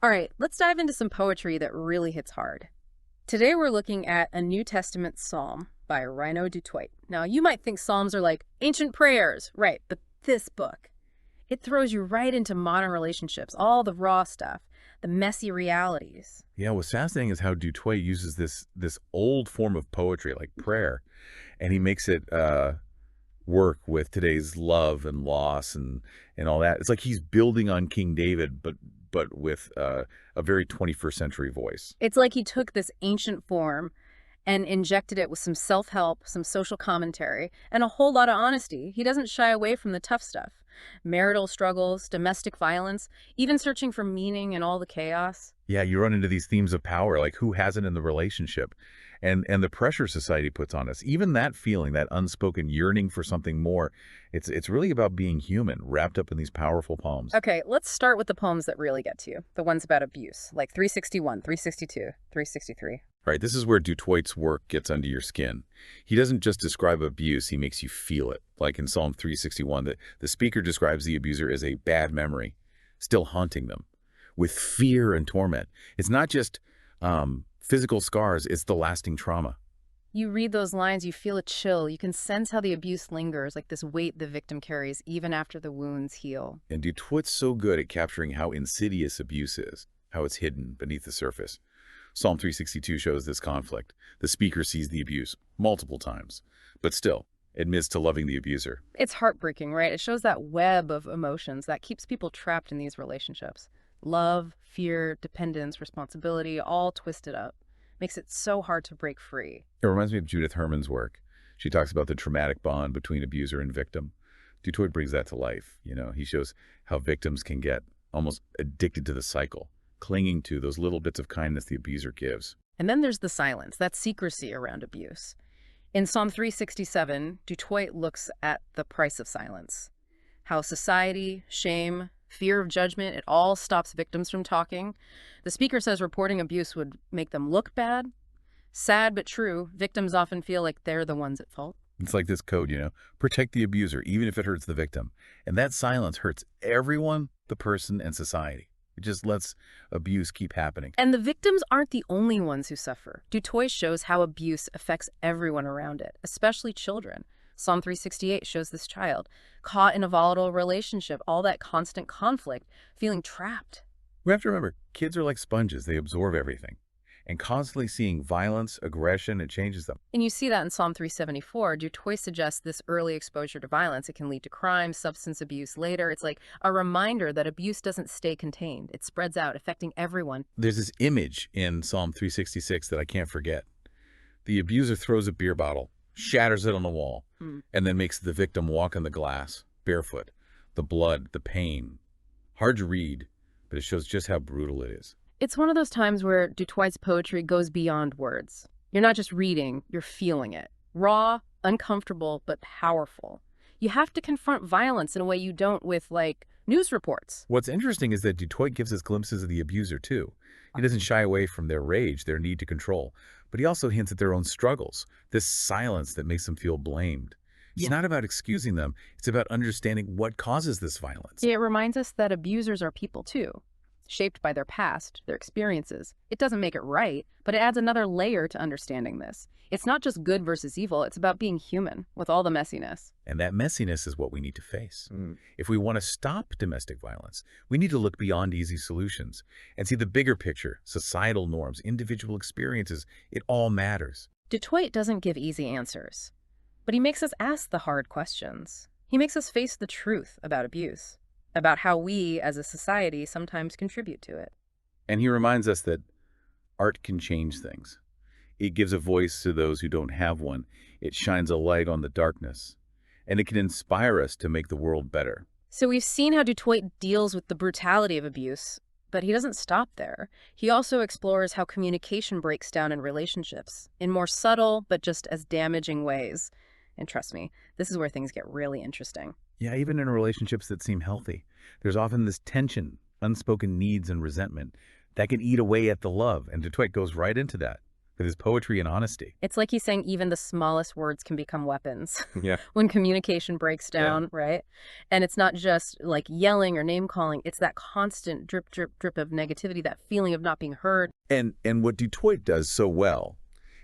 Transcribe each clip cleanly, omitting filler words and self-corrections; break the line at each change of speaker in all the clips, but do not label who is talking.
All right, let's dive into some poetry that really hits hard. Today we're looking at a New Testament psalm by Rhino Dutoit. Now, you might think psalms are like ancient prayers, right? But this book, it throws you right into modern relationships, all the raw stuff, the messy realities.
Yeah, what's fascinating is how Dutoit uses this old form of poetry, like prayer, and he makes it work with today's love and loss and all that. It's like he's building on King David, but with a very 21st century voice.
It's like he took this ancient form and injected it with some self-help, some social commentary, and a whole lot of honesty. He doesn't shy away from the tough stuff. Marital struggles, domestic violence, even searching for meaning in all the chaos.
Yeah, you run into these themes of power, like who has it in the relationship, and the pressure society puts on us. Even that feeling, that unspoken yearning for something more, it's really about being human, wrapped up in these powerful poems.
Okay, let's start with the poems that really get to you, the ones about abuse, like 361, 362, 363.
Right, this is where Dutoit's work gets under your skin. He doesn't just describe abuse, he makes you feel it. Like in Psalm 361, the speaker describes the abuser as a bad memory, still haunting them, with fear and torment. It's not just physical scars, it's the lasting trauma.
You read those lines, you feel a chill. You can sense how the abuse lingers, like this weight the victim carries even after the wounds heal.
And Dutoit's so good at capturing how insidious abuse is, how it's hidden beneath the surface. Psalm 362 shows this conflict. The speaker sees the abuse multiple times, but still admits to loving the abuser.
It's heartbreaking, right? It shows that web of emotions that keeps people trapped in these relationships. Love, fear, dependence, responsibility, all twisted up. Makes it so hard to break free.
It reminds me of Judith Herman's work. She talks about the traumatic bond between abuser and victim. Dutoit brings that to life. He shows how victims can get almost addicted to the cycle, clinging to those little bits of kindness the abuser gives.
And then there's the silence, that secrecy around abuse. In Psalm 367, Dutoit looks at the price of silence. How society, shame, fear of judgment, it all stops victims from talking. The speaker says reporting abuse would make them look bad. Sad but true, victims often feel like they're the ones at fault.
It's like this code, protect the abuser, even if it hurts the victim. And that silence hurts everyone, the person, and society. It just lets abuse keep happening.
And the victims aren't the only ones who suffer. Dutoit shows how abuse affects everyone around it, especially children. Psalm 368 shows this child, caught in a volatile relationship, all that constant conflict, feeling trapped.
We have to remember, kids are like sponges. They absorb everything. And constantly seeing violence, aggression, it changes them.
And you see that in Psalm 374. Dutoit suggests this early exposure to violence. It can lead to crime, substance abuse later. It's like a reminder that abuse doesn't stay contained. It spreads out, affecting everyone.
There's this image in Psalm 366 that I can't forget. The abuser throws a beer bottle, shatters it on the wall, and then makes the victim walk on the glass, barefoot. The blood, the pain. Hard to read, but it shows just how brutal it is.
It's one of those times where Dutoit's poetry goes beyond words. You're not just reading, you're feeling it. Raw, uncomfortable, but powerful. You have to confront violence in a way you don't with, like, news reports.
What's interesting is that Dutoit gives us glimpses of the abuser, too. He doesn't shy away from their rage, their need to control, but he also hints at their own struggles, this silence that makes them feel blamed. It's not about excusing them, it's about understanding what causes this violence.
It reminds us that abusers are people, too, shaped by their past, their experiences. It doesn't make it right, but it adds another layer to understanding this. It's not just good versus evil, it's about being human, with all the messiness.
And that messiness is what we need to face. If we want to stop domestic violence, we need to look beyond easy solutions and see the bigger picture, societal norms, individual experiences. It all matters.
Dutoit doesn't give easy answers, but he makes us ask the hard questions. He makes us face the truth about abuse, about how we, as a society, sometimes contribute to it.
And he reminds us that art can change things. It gives a voice to those who don't have one. It shines a light on the darkness. And it can inspire us to make the world better.
So we've seen how Dutoit deals with the brutality of abuse, but he doesn't stop there. He also explores how communication breaks down in relationships, in more subtle but just as damaging ways. And trust me, this is where things get really interesting.
Yeah, even in relationships that seem healthy, there's often this tension, unspoken needs and resentment that can eat away at the love. And Dutoit goes right into that. with his poetry and honesty.
It's like he's saying even the smallest words can become weapons
Yeah.
when communication breaks down, right? And it's not just like yelling or name calling. It's that constant drip, drip, drip of negativity, that feeling of not being heard.
And what Du Toit does so well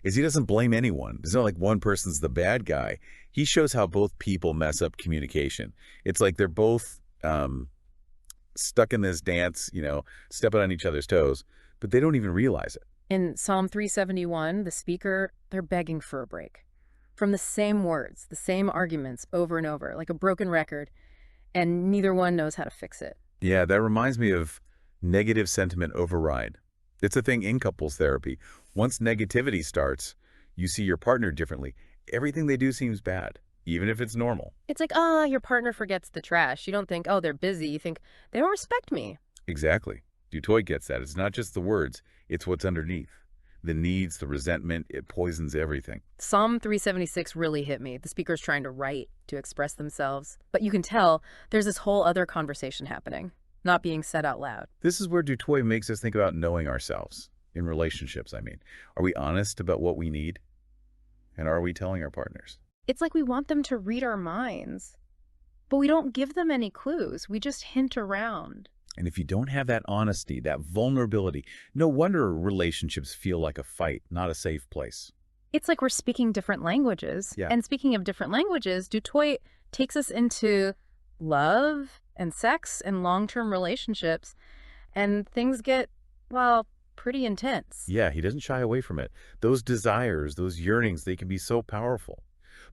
is he doesn't blame anyone. It's not like one person's the bad guy. He shows how both people mess up communication. It's like they're both stuck in this dance, stepping on each other's toes, but they don't even realize it.
In Psalm 371, the speaker, they're begging for a break from the same words, the same arguments over and over, like a broken record, and neither one knows how to fix it.
Yeah, that reminds me of negative sentiment override. It's a thing in couples therapy. Once negativity starts, you see your partner differently. Everything they do seems bad, even if it's normal.
It's like, your partner forgets the trash. You don't think, oh, they're busy. You think, they don't respect me.
Exactly. Du Toit gets that. It's not just the words, it's what's underneath. The needs, the resentment, it poisons everything.
Psalm 376 really hit me. The speaker's trying to write, to express themselves. But you can tell there's this whole other conversation happening, not being said out loud.
This is where Du Toit makes us think about knowing ourselves. In relationships, I mean. Are we honest about what we need? And are we telling our partners?
It's like we want them to read our minds, but we don't give them any clues. We just hint around.
And if you don't have that honesty, that vulnerability, no wonder relationships feel like a fight, not a safe place.
It's like we're speaking different languages.
Yeah.
And speaking of different languages, Du Toit takes us into love and sex and long-term relationships, and things get, well, pretty intense.
Yeah, he doesn't shy away from it. Those desires, those yearnings, they can be so powerful.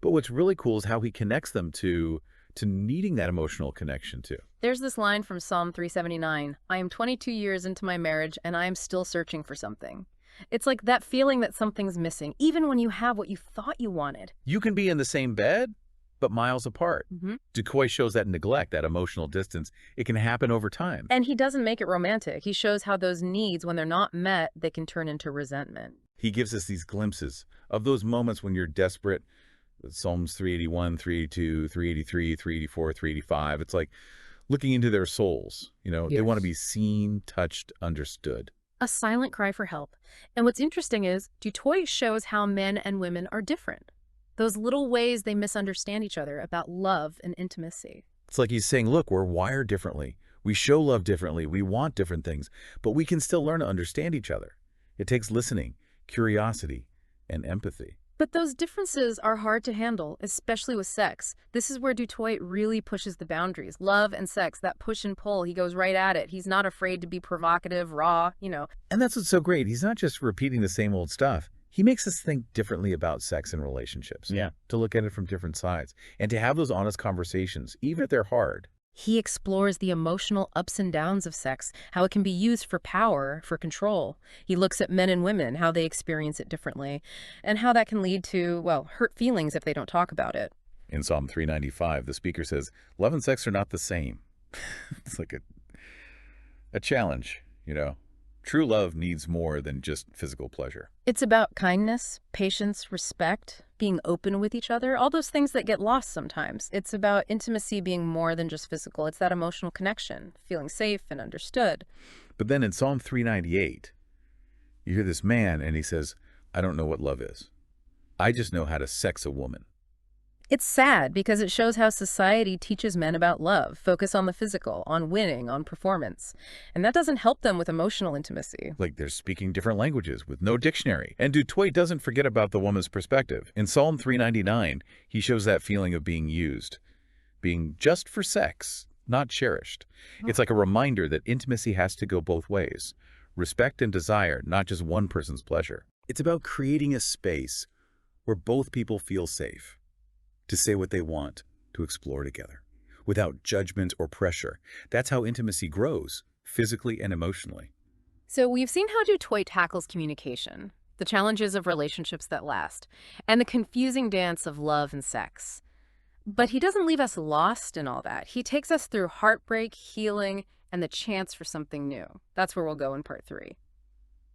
But what's really cool is how he connects them to needing that emotional connection too.
There's this line from Psalm 379, I am 22 years into my marriage and I am still searching for something. It's like that feeling that something's missing, even when you have what you thought you wanted.
You can be in the same bed, but miles apart. Du Toit shows that neglect, that emotional distance, it can happen over time.
And he doesn't make it romantic. He shows how those needs, when they're not met, they can turn into resentment.
He gives us these glimpses of those moments when you're desperate. Psalms 381, 382, 383, 384, 385. It's like looking into their souls. They want to be seen, touched, understood.
A silent cry for help. And what's interesting is Du Toit shows how men and women are different. Those little ways they misunderstand each other about love and intimacy.
It's like he's saying, look, we're wired differently. We show love differently. We want different things, but we can still learn to understand each other. It takes listening, curiosity, and empathy.
But those differences are hard to handle, especially with sex. This is where Du Toit really pushes the boundaries. Love and sex, that push and pull, he goes right at it. He's not afraid to be provocative, raw,
And that's what's so great. He's not just repeating the same old stuff. He makes us think differently about sex and relationships.
Yeah.
To look at it from different sides and to have those honest conversations, even if they're hard.
He explores the emotional ups and downs of sex, how it can be used for power, for control. He looks at men and women, how they experience it differently, and how that can lead to, well, hurt feelings if they don't talk about it.
In Psalm 395, the speaker says, love and sex are not the same. It's like a challenge, True love needs more than just physical pleasure.
It's about kindness, patience, respect, being open with each other, all those things that get lost sometimes. It's about intimacy being more than just physical. It's that emotional connection, feeling safe and understood.
But then in Psalm 398, you hear this man and he says, I don't know what love is. I just know how to sex a woman.
It's sad because it shows how society teaches men about love, focus on the physical, on winning, on performance. And that doesn't help them with emotional intimacy.
Like they're speaking different languages with no dictionary. And Du Toit doesn't forget about the woman's perspective. In Psalm 399, he shows that feeling of being used, being just for sex, not cherished. It's like a reminder that intimacy has to go both ways. Respect and desire, not just one person's pleasure. It's about creating a space where both people feel safe to say what they want, to explore together, without judgment or pressure. That's how intimacy grows, physically and emotionally.
So we've seen how Du Toit tackles communication, the challenges of relationships that last, and the confusing dance of love and sex. But he doesn't leave us lost in all that. He takes us through heartbreak, healing, and the chance for something new. That's where we'll go in part 3.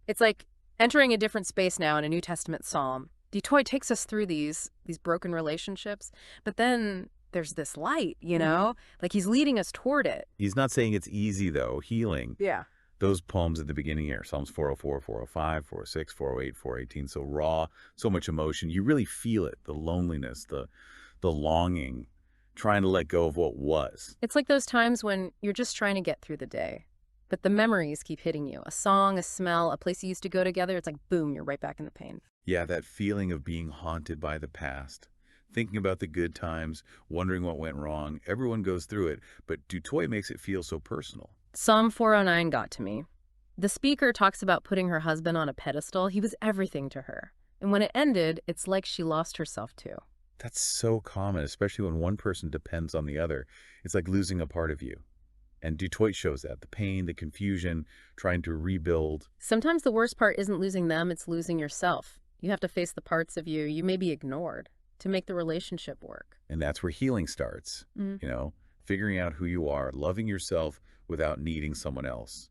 It's like entering a different space now in a New Testament psalm. Du Toit takes us through these broken relationships, but then there's this light, like he's leading us toward it.
He's not saying it's easy, though, healing.
Yeah.
Those poems at the beginning here, Psalms 404, 405, 406, 408, 418, so raw, so much emotion. You really feel it, the loneliness, the longing, trying to let go of what was.
It's like those times when you're just trying to get through the day, but the memories keep hitting you. A song, a smell, a place you used to go together, it's like boom, you're right back in the pain.
Yeah, that feeling of being haunted by the past, thinking about the good times, wondering what went wrong. Everyone goes through it, but Dutoit makes it feel so personal.
Psalm 409 got to me. The speaker talks about putting her husband on a pedestal. He was everything to her. And when it ended, it's like she lost herself too.
That's so common, especially when one person depends on the other. It's like losing a part of you. And Dutoit shows that, the pain, the confusion, trying to rebuild.
Sometimes the worst part isn't losing them, it's losing yourself. You have to face the parts of you may be ignored to make the relationship work.
And that's where healing starts, figuring out who you are, loving yourself without needing someone else.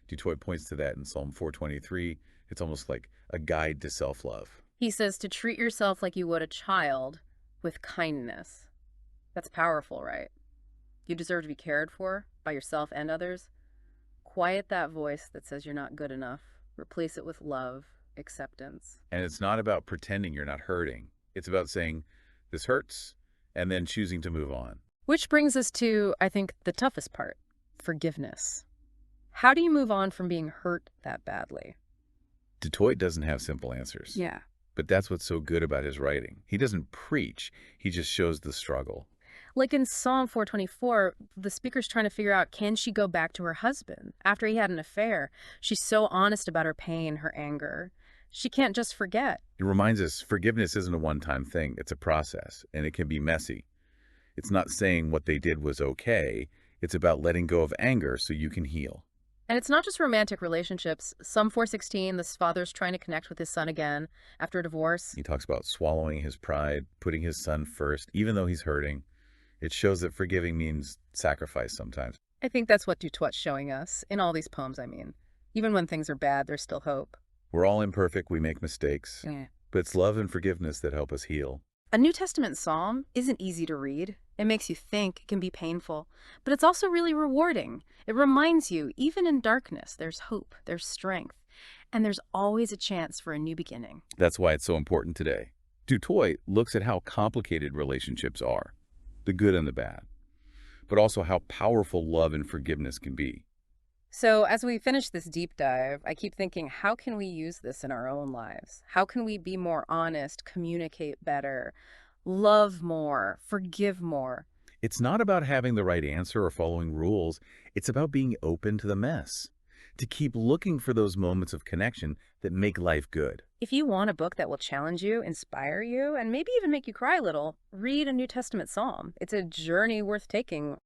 Dutoit points to that in Psalm 423. It's almost like a guide to self-love.
He says to treat yourself like you would a child with kindness. That's powerful, right? You deserve to be cared for by yourself and others. Quiet that voice that says you're not good enough. Replace it with love, acceptance.
And it's not about pretending you're not hurting. It's about saying, this hurts, and then choosing to move on.
Which brings us to, I think, the toughest part, forgiveness. How do you move on from being hurt that badly?
Dutoit doesn't have simple answers.
Yeah.
But that's what's so good about his writing. He doesn't preach, he just shows the struggle.
Like in Psalm 424, the speaker's trying to figure out, can she go back to her husband after he had an affair? She's so honest about her pain, her anger. She can't just forget.
It reminds us forgiveness isn't a one-time thing. It's a process, and it can be messy. It's not saying what they did was okay. It's about letting go of anger so you can heal.
And it's not just romantic relationships. Psalm 416, this father's trying to connect with his son again after a divorce.
He talks about swallowing his pride, putting his son first, even though he's hurting. It shows that forgiving means sacrifice sometimes.
I think that's what Dutoit's showing us, in all these poems, I mean. Even when things are bad, there's still hope.
We're all imperfect, we make mistakes.
Yeah.
But it's love and forgiveness that help us heal.
A New Testament psalm isn't easy to read. It makes you think, it can be painful, but it's also really rewarding. It reminds you, even in darkness, there's hope, there's strength, and there's always a chance for a new beginning.
That's why it's so important today. Dutoit looks at how complicated relationships are, the good and the bad, but also how powerful love and forgiveness can be.
So as we finish this deep dive, I keep thinking, how can we use this in our own lives? How can we be more honest, communicate better, love more, forgive more?
It's not about having the right answer or following rules. It's about being open to the mess, to keep looking for those moments of connection that make life good.
If you want a book that will challenge you, inspire you, and maybe even make you cry a little, read a New Testament psalm. It's a journey worth taking